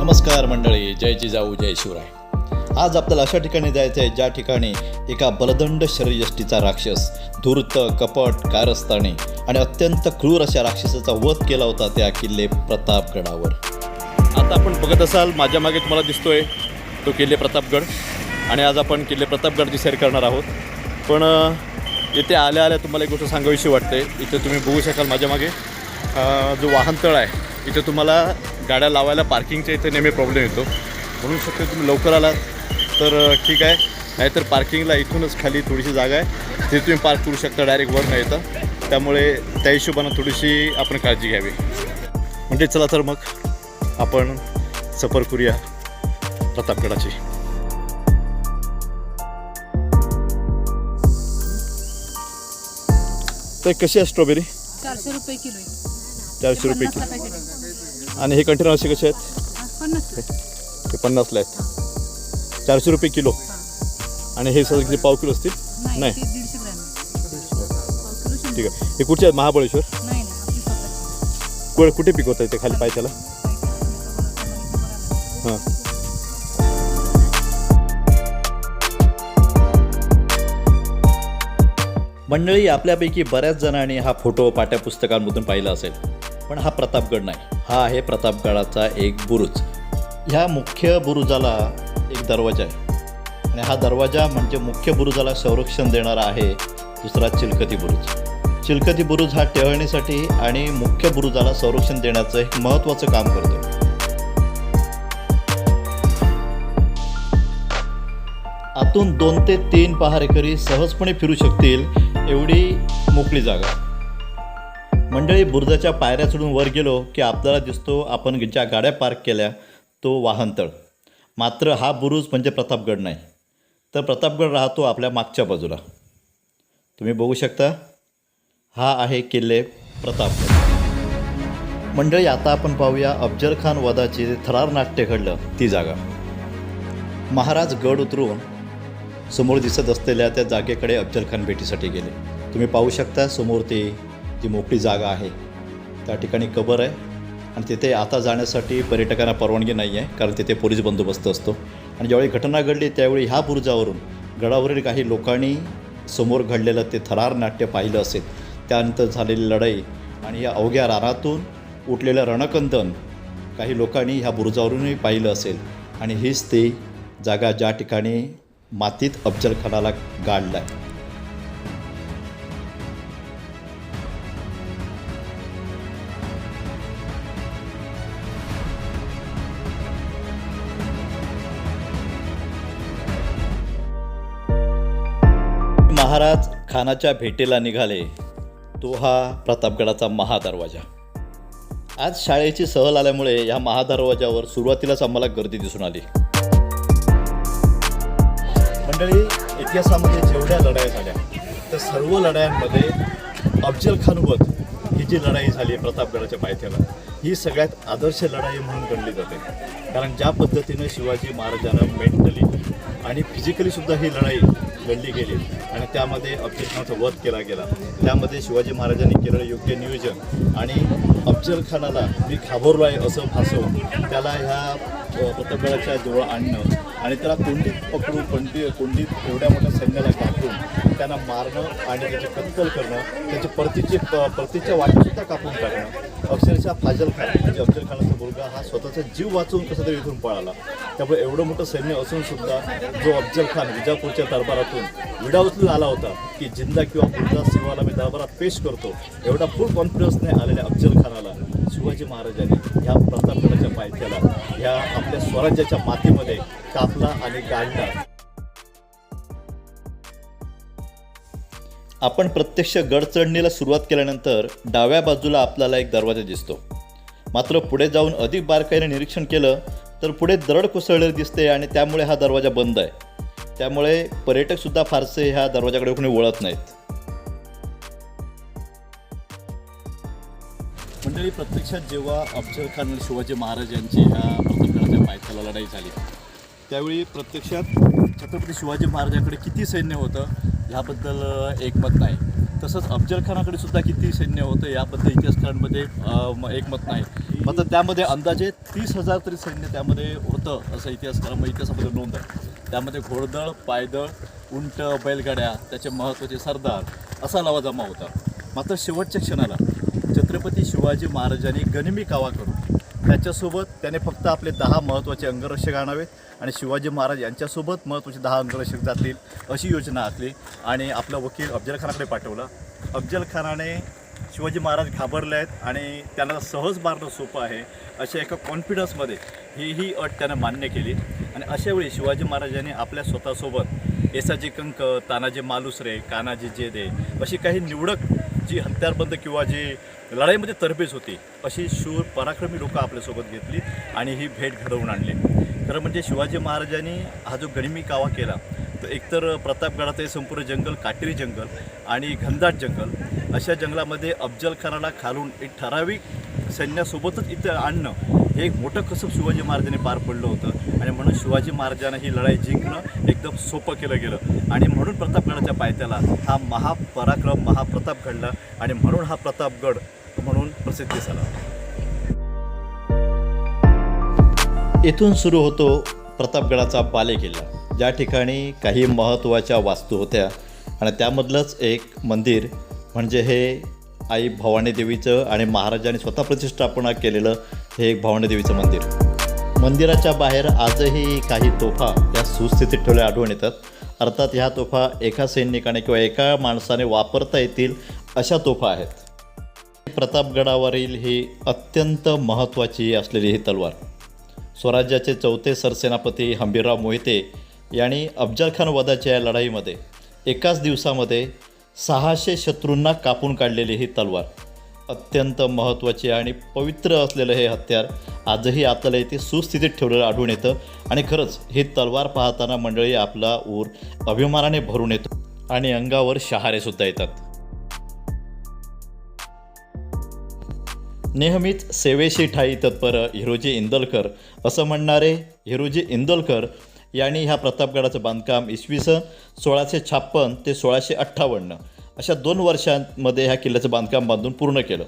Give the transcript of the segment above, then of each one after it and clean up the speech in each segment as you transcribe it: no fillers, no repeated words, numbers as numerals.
नमस्कार मंडळी, जय जिजाऊ जय शिवराय. आज आपल्याला अशा ठिकाणी जायचं आहे ज्या ठिकाणी एका बलदंड शरीरयष्टीचा राक्षस, धूर्त, कपट, कारस्थानी आणि अत्यंत क्रूर अशा राक्षसाचा वध केला होता त्या किल्ले प्रतापगडावर. आता आपण बघत असाल माझ्या मागे तुम्हाला दिसतोय तो किल्ले प्रतापगड. आणि आज आपण किल्ले प्रतापगडची सैर करणार आहोत. पण इथे आल्या आल्या तुम्हाला एक गोष्ट सांगावीशी वाटते. इथे तुम्ही बघू शकाल माझ्या मागे जो वाहनतळ आहे, इथे तुम्हाला गाड्या लावायला पार्किंगच्या इथे नेहमी प्रॉब्लेम येतो. म्हणून शक्य तुम्ही लवकर आलात तर ठीक आहे, नाहीतर पार्किंगला इथूनच खाली थोडीशी जागा आहे, तिथे तुम्ही पार्क करू शकता, डायरेक्ट वर नाही येतं. त्यामुळे त्या हिशोबानं थोडीशी आपण काळजी घ्यावी. म्हणजे चला तर मग आपण सफर करूया प्रतापगडाची. तर कशी आहे स्ट्रॉबेरी? 400 रुपये किलो आहे. 400 रुपये किलो. पॅकेट आहे. आणि हे कंटेनर असे कसे आहेत? 50. हे 50ला आहेत. 400 रुपये किलो. आणि हे सगळे किती पाव किलो असतील? नाही, ते 150 ग्रॅम आहे. ठीक आहे. हे कुठचे आहेत? महाबळेश्वर. नाही आपली स्वतःची. कुठे पिकवता येते खाली पायथ्याला? हां. मंडळी, आपल्यापैकी बऱ्याच जणांनी हा फोटो पाठ्यपुस्तकांमधून पाहिला असेल, पण हा प्रतापगड नाही, हा आहे प्रतापगडाचा एक बुरुज. ह्या मुख्य बुरुजाला एक दरवाजा आहे आणि हा दरवाजा म्हणजे मुख्य बुरुजाला संरक्षण देणारा आहे दुसरा चिलखती बुरुज. चिलखती बुरुज हा टेहळणीसाठी आणि मुख्य बुरुजाला संरक्षण देण्याचं एक महत्त्वाचं काम करतो. आतून 2 ते 3 पहारेकरी सहजपणे फिरू शकतील एवढी मोकळी जागा. मंडळी, बुरुजाच्या पायऱ्या चढून वर गेलो की आपल्याला दिसतो आपण ज्या गाड्या पार्क केल्या तो वाहनतळ. मात्र हा बुरुज म्हणजे प्रतापगड नाही, तर प्रतापगड राहतो आपल्या मागच्या बाजूला. तुम्ही बघू शकता, हा आहे किल्ले प्रतापगड. मंडळी, आता आपण पाहूया अफजल खान वधाचे थरार नाट्य घडलं ती जागा. महाराज गड उतरून समोर दिसत असलेल्या त्या जागेकडे अफजल खान भेटीसाठी गेले. तुम्ही पाहू शकता समोर ती जी मोकळी जागा आहे, त्या ठिकाणी कबर आहे आणि तिथे आता जाण्यासाठी पर्यटकांना परवानगी नाही आहे, कारण तिथे पोलीस बंदोबस्त असतो. आणि ज्यावेळी घटना घडली त्यावेळी ह्या बुरुजावरून गडावरील काही लोकांनी समोर घडलेलं ते थरार नाट्य पाहिलं असेल. त्यानंतर झालेली लढाई आणि या अवघ्या रानातून उठलेलं रणकंदन काही लोकांनी ह्या बुरुजावरूनही पाहिलं असेल. आणि हीच ती जागा ज्या ठिकाणी मातीत अफजल खानाला गाडला आहे. महाराज खानाच्या भेटीला निघाले तो हा प्रतापगडाचा महादरवाजा. आज शाळेची सहल आल्यामुळे या महादरवाजावर सुरुवातीलाच आम्हाला गर्दी दिसून आली. मंडळी, इतिहासामध्ये जेवढ्या लढाया झाल्या त्या सर्व लढायांमध्ये अफजल खान वध ही जी लढाई झाली प्रतापगडाच्या पायथ्याला, ही सगळ्यात आदर्श लढाई म्हणून गणली जाते. कारण ज्या पद्धतीनं शिवाजी महाराजांना मेंटली आणि फिजिकलीसुद्धा ही लढाई लढली गेली आणि त्यामध्ये अफजल खानाचा वध केला गेला. त्यामध्ये शिवाजी महाराजांनी केलेलं योग्य नियोजन आणि अफजल खानाला मी घाबरलो आहे असं भासवून त्याला ह्या प्रतापगडाच्या जवळ आणणं आणि त्याला कोंडीत पकडून कोंडीत एवढ्या मोठ्या सैन्याला गाठून त्यांना मारणं आणि त्याची कत्तल करणं, त्याची परतीच्या वाटेसुद्धा कापून टाकणं. अक्षरशः फाजल खान म्हणजे अफजल खानाचा मुलगा हा स्वतःचा जीव वाचवून कसं तरी इथून पळाला. त्यामुळे एवढं मोठं सैन्य असूनसुद्धा जो अफजल खान विजापूरच्या दरबारातून विडा उचलून आला होता की जिंदा किंवा मुर्दा शिवाला मी दरबारात पेश करतो, एवढा फुल कॉन्फिडन्सने आलेल्या अफजल खानाला शिवाजी महाराजांनी ह्या प्रतापगडाच्या पायथ्याला ह्या आपल्या स्वराज्याच्या मातीमध्ये कापला आणि गाडला. आपण प्रत्यक्ष गड चढणीला सुरुवात केल्यानंतर डाव्या बाजूला आपल्याला एक दरवाजा दिसतो. मात्र पुढे जाऊन अधिक बारकाईने निरीक्षण केलं तर पुढे दरड कोसळलेली दिसते आणि त्यामुळे हा दरवाजा बंद आहे. त्यामुळे पर्यटकसुद्धा फारसे ह्या दरवाजाकडे कोणी वळत नाहीत. मंडळी, प्रत्यक्षात जेव्हा अफजल खान आणि शिवाजी महाराज यांची ह्या प्रतापगडाच्या पायथ्याला लढाई झाली त्यावेळी प्रत्यक्षात छत्रपती शिवाजी महाराजांकडे किती सैन्य होतं ह्याबद्दल एकमत नाही. तसंच अफजलखानाकडे सुद्धा किती सैन्य होतं याबद्दल इतिहासकारांमध्ये एकमत नाही. मात्र त्यामध्ये अंदाजे 30,000 तरी सैन्य त्यामध्ये होतं असं इतिहासामध्ये नोंद आहे. त्यामध्ये घोडदळ, पायदळ, उंट, बैलगाड्या, त्याचे महत्त्वाचे सरदार असा लवाजमा होता. मात्र शेवटच्या क्षणाला छत्रपती शिवाजी महाराजांनी गनिमी कावा करून त्याच्यासोबत त्याने फक्त आपले 10 महत्त्वाचे अंगरक्षक आणावेत आणि शिवाजी महाराज यांच्यासोबत महत्त्वाचे 10 अंगरक्षक जातील अशी योजना आखली आणि आपला वकील अफजलखानाकडे पाठवला. अफजलखानाने शिवाजी महाराज घाबरले आहेत आणि त्यांना सहज मारणं सोपं आहे अशा एका कॉन्फिडन्समध्ये ही अट त्यानं मान्य केली. आणि अशावेळी शिवाजी महाराजांनी आपल्या स्वतःसोबत येसाजी कंक, तानाजी मालुसरे, कान्हाजी जेदे अशी काही निवडक जी हत्यारबंद किंवा जी लढाईमध्ये तरबेज होती अशी शूर पराक्रमी लोकं आपल्यासोबत घेतली आणि ही भेट घडवून आणली. खरं म्हणजे शिवाजी महाराजांनी हा जो गनिमी कावा केला तर एकतर प्रतापगडात हे संपूर्ण जंगल, काटेरी जंगल आणि घनदाट जंगल अशा जंगलामध्ये अफजलखानाला खालून एक ठराविक सैन्यासोबतच इथं आणणं हे एक मोठं कसब शिवाजी महाराजांनी पार पडलं होतं. आणि म्हणून शिवाजी महाराजांना ही लढाई जिंकणं एकदम सोपं केलं गेलं आणि म्हणून प्रतापगडाच्या पायथ्याला हा महापराक्रम, महाप्रताप घडला आणि म्हणून हा प्रतापगड म्हणून प्रसिद्धी झाला. इथून सुरू होतो प्रतापगडाचा बालेकिल्ला, ज्या ठिकाणी काही महत्त्वाच्या वास्तू होत्या आणि त्यामधलंच एक मंदिर म्हणजे हे आई भवानी देवीचं आणि महाराजांनी स्वतः प्रतिष्ठापना केलेलं हे एक भवानी देवीचं मंदिर. मंदिराच्या बाहेर आजही काही तोफा या सुस्थितीत ठेवल्या आढळून येतात. अर्थात ह्या तोफा एका सैनिकाने किंवा एका माणसाने वापरता येतील अशा तोफा आहेत. प्रतापगडावरील ही अत्यंत महत्त्वाची असलेली ही तलवार स्वराज्याचे 4थे सरसेनापती हंबीरराव मोहिते यांनी अफजलखान वधाच्या या लढाईमध्ये एकाच दिवसामध्ये 600 शत्रूंना कापून काढलेली ही तलवार अत्यंत महत्त्वाची आणि पवित्र असलेलं हे हत्यार आजही आपल्याला इथे सुस्थितीत ठेवलेलं आढळून येतं. आणि खरंच ही तलवार पाहताना मंडळी आपला ऊर अभिमानाने भरून येतो आणि अंगावर शहारेसुद्धा येतात. नेहमीच सेवेशी ठाई तत्पर हिरोजी इंदलकर असं म्हणणारे हिरोजी इंदलकर यांनी ह्या प्रतापगडाचं बांधकाम इसवी सन 1656 ते 1658 अशा 2 वर्षांमध्ये ह्या किल्ल्याचं बांधकाम बांधून पूर्ण केलं.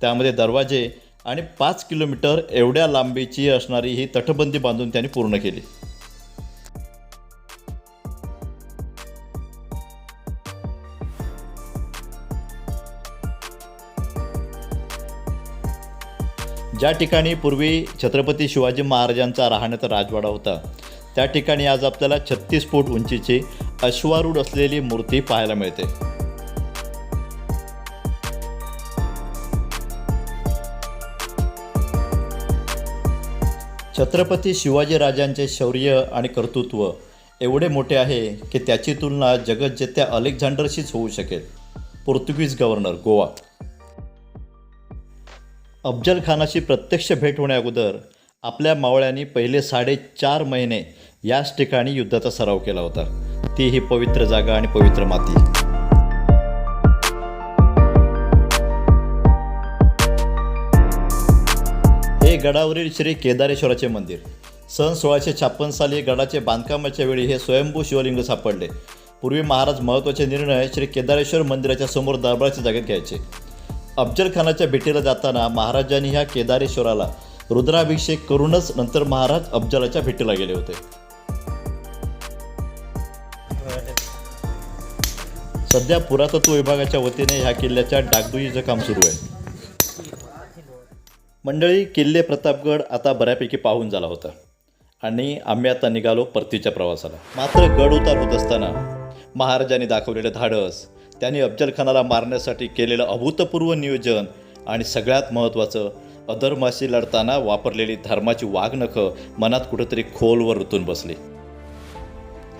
त्यामध्ये दरवाजे आणि 5 किलोमीटर एवढ्या लांबीची असणारी ही तटबंदी बांधून त्यांनी पूर्ण केली. ज्या ठिकाणी पूर्वी छत्रपती शिवाजी महाराजांचा राहण्याचा राजवाडा होता त्या ठिकाणी आज आपल्याला 36 फूट उंचीची अश्वारूढ असलेली मूर्ती पाहायला मिळते. छत्रपती शिवाजीराजांचे शौर्य आणि कर्तृत्व एवढे मोठे आहे की त्याची तुलना जगज्जेत्या अलेक्झांडरशीच होऊ शकेल. पोर्तुगीज गव्हर्नर गोवा. अफजलखानाशी प्रत्यक्ष भेट होण्याअगोदर आपल्या मावळ्यांनी पहिले 4.5 महिने याच ठिकाणी युद्धाचा सराव केला होता. ती ही पवित्र जागा आणि पवित्र माती. हे गडावरील श्री केदारेश्वराचे मंदिर. सन 1656 साली गडाचे बांधकामाच्या वेळी हे स्वयंभू शिवलिंग सापडले. पूर्वी महाराज महत्त्वाचे निर्णय श्री केदारेश्वर मंदिराच्या समोर दरबाराच्या जागेत घ्यायचे. अफजलखानाच्या भेटीला जाताना महाराजांनी ह्या केदारेश्वराला रुद्राभिषेक करूनच नंतर महाराज अफजलाच्या भेटीला गेले होते. सध्या पुरातत्व विभागाच्या वतीने ह्या किल्ल्याच्या डागडुजीचं काम सुरू आहे. मंडळी, किल्ले प्रतापगड आता बऱ्यापैकी पाहून झाला होता आणि आम्ही आता निघालो परतीच्या प्रवासाला. मात्र गड उतार होत असताना महाराजांनी दाखवलेलं धाडस, त्यांनी अफजलखानाला मारण्यासाठी केलेलं अभूतपूर्व नियोजन आणि सगळ्यात महत्त्वाचं अधर्माशी लढताना वापरलेली धर्माची वाघनखं मनात कुठेतरी खोलवर रुतून बसली.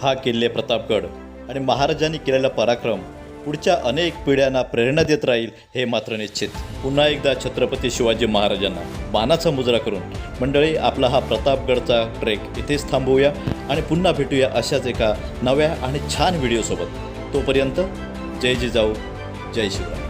हा किल्ले प्रतापगड आणि महाराजांनी केलेला पराक्रम पुढच्या अनेक पिढ्यांना प्रेरणा देत राहील हे मात्र निश्चित. पुन्हा एकदा छत्रपती शिवाजी महाराजांना मानाचा मुजरा करून मंडळी आपला हा प्रतापगडचा ट्रेक इथेच थांबवूया आणि पुन्हा भेटूया अशाच एका नव्या आणि छान व्हिडिओसोबत. तोपर्यंत जय जिजाऊ, जय शिवराय.